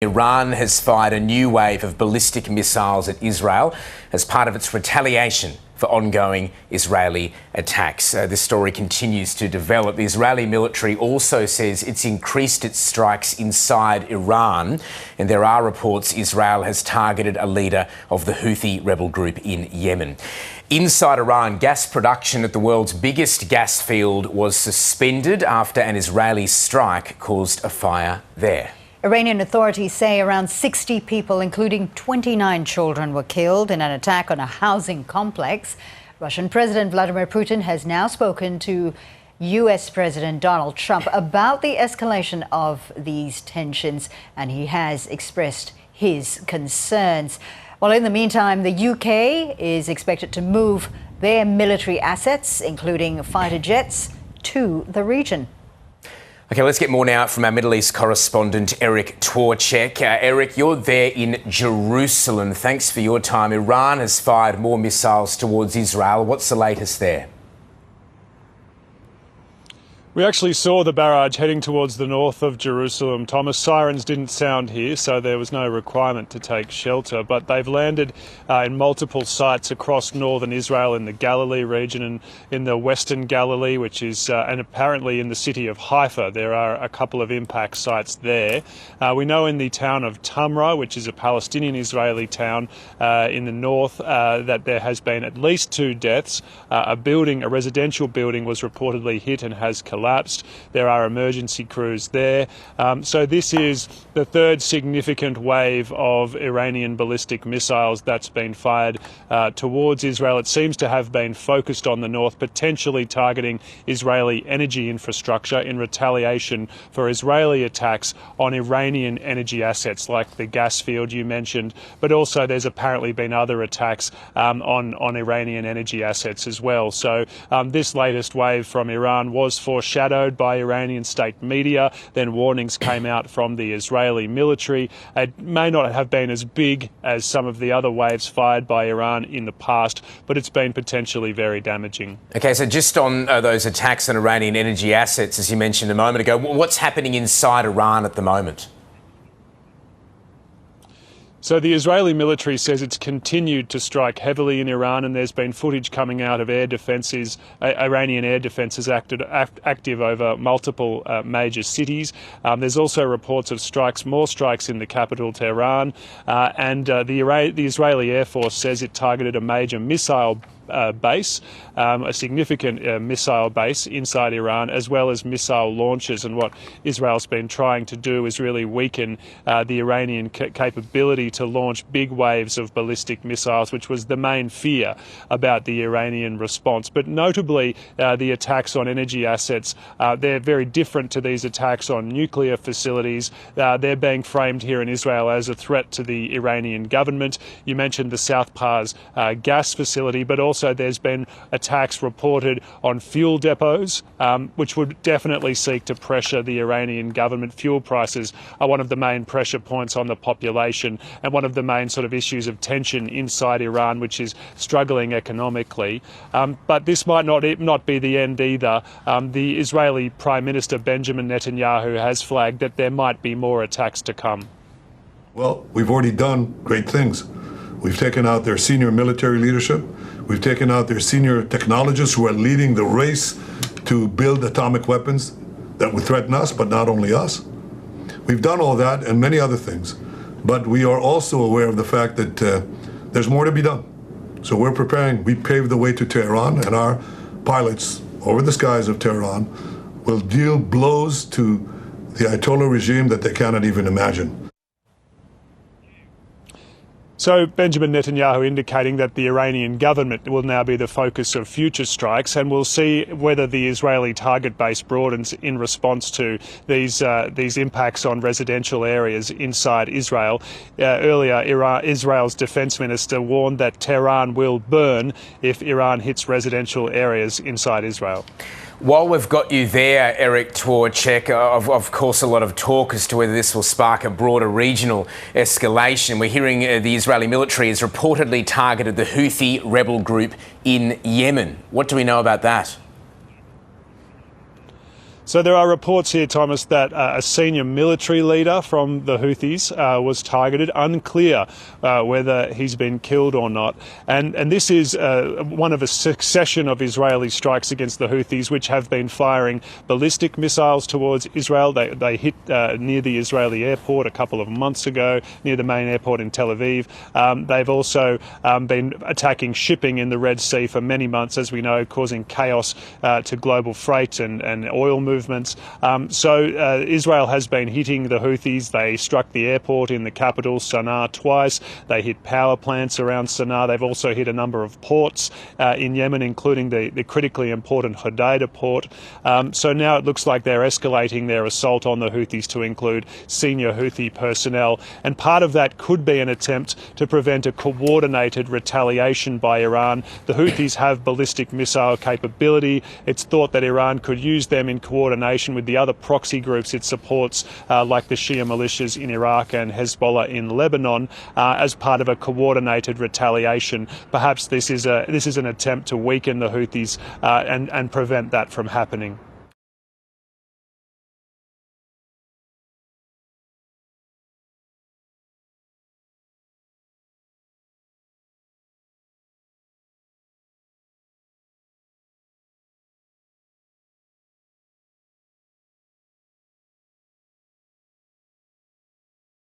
Iran has fired a new wave of ballistic missiles at Israel as part of its retaliation for ongoing Israeli attacks. This story continues to develop. The Israeli military also says it's increased its strikes inside Iran, and there are reports Israel has targeted a leader of the Houthi rebel group in Yemen. Inside Iran, gas production at the world's biggest gas field was suspended after an Israeli strike caused a fire there. Iranian authorities say around 60 people, including 29 children, were killed in an attack on a housing complex. Russian President Vladimir Putin has now spoken to US President Donald Trump about the escalation of these tensions, and he has expressed his concerns. Well, in the meantime, the UK is expected to move their military assets, including fighter jets, to the region. OK, let's get more now from our Middle East correspondent, Eric Tworchek. Eric, you're there in Jerusalem. Thanks for your time. Iran has fired more missiles towards Israel. What's the latest there? We actually saw the barrage heading towards the north of Jerusalem, Thomas. Sirens didn't sound here, so there was no requirement to take shelter. But they've landed in multiple sites across northern Israel, in the Galilee region and in the western Galilee, which is, and apparently in the city of Haifa. There are a couple of impact sites there. We know in the town of Tamra, which is a Palestinian-Israeli town in the north, that there has been at least 2 deaths. A residential building was reportedly hit and has collapsed. There are emergency crews there. So this is the third significant wave of Iranian ballistic missiles that's been fired towards Israel. It seems to have been focused on the north, potentially targeting Israeli energy infrastructure in retaliation for Israeli attacks on Iranian energy assets like the gas field you mentioned, but also there's apparently been other attacks on Iranian energy assets as well. So this latest wave from Iran was foreshadowed by Iranian state media. Then warnings came out from the Israeli military. It may not have been as big as some of the other waves fired by Iran in the past, but it's been potentially very damaging. OK, so just on those attacks on Iranian energy assets, as you mentioned a moment ago, what's happening inside Iran at the moment? So the Israeli military says it's continued to strike heavily in Iran, and there's been footage coming out of air defences, Iranian air defences active over multiple major cities. There's also reports of more strikes in the capital, Tehran, and the Israeli Air Force says it targeted a major missile base, a significant missile base inside Iran, as well as missile launches. And what Israel's been trying to do is really weaken the Iranian capability to launch big waves of ballistic missiles, which was the main fear about the Iranian response. But notably, the attacks on energy assets, they're very different to these attacks on nuclear facilities. They're being framed here in Israel as a threat to the Iranian government. You mentioned the South Pars gas facility, but also there's been attacks reported on fuel depots, which would definitely seek to pressure the Iranian government. Fuel prices are one of the main pressure points on the population and one of the main sort of issues of tension inside Iran, which is struggling economically. But this might not be the end either. The Israeli Prime Minister Benjamin Netanyahu has flagged that there might be more attacks to come. Well, we've already done great things. We've taken out their senior military leadership. We've taken out their senior technologists who are leading the race to build atomic weapons that would threaten us, but not only us. We've done all that and many other things. But we are also aware of the fact that there's more to be done. So we're preparing. We paved the way to Tehran, and our pilots over the skies of Tehran will deal blows to the Ayatollah regime that they cannot even imagine. So Benjamin Netanyahu indicating that the Iranian government will now be the focus of future strikes, and we'll see whether the Israeli target base broadens in response to these impacts on residential areas inside Israel. Earlier, Israel's defence minister warned that Tehran will burn if Iran hits residential areas inside Israel. While we've got you there, Eric Tworchek, of course, a lot of talk as to whether this will spark a broader regional escalation. We're hearing the Israeli military has reportedly targeted the Houthi rebel group in Yemen. What do we know about that? So there are reports here, Thomas, that a senior military leader from the Houthis was targeted. Unclear whether he's been killed or not. And this is one of a succession of Israeli strikes against the Houthis, which have been firing ballistic missiles towards Israel. They hit near the Israeli airport a couple of months ago, near the main airport in Tel Aviv. They've also been attacking shipping in the Red Sea for many months, as we know, causing chaos to global freight and oil movements. So Israel has been hitting the Houthis. They struck the airport in the capital, Sana'a, twice. They hit power plants around Sana'a. They've also hit a number of ports in Yemen, including the critically important Hodeidah port. So now it looks like they're escalating their assault on the Houthis to include senior Houthi personnel. And part of that could be an attempt to prevent a coordinated retaliation by Iran. The Houthis have ballistic missile capability. It's thought that Iran could use them in coordination with the other proxy groups it supports, like the Shia militias in Iraq and Hezbollah in Lebanon, as part of a coordinated retaliation. Perhaps this is an attempt to weaken the Houthis and prevent that from happening.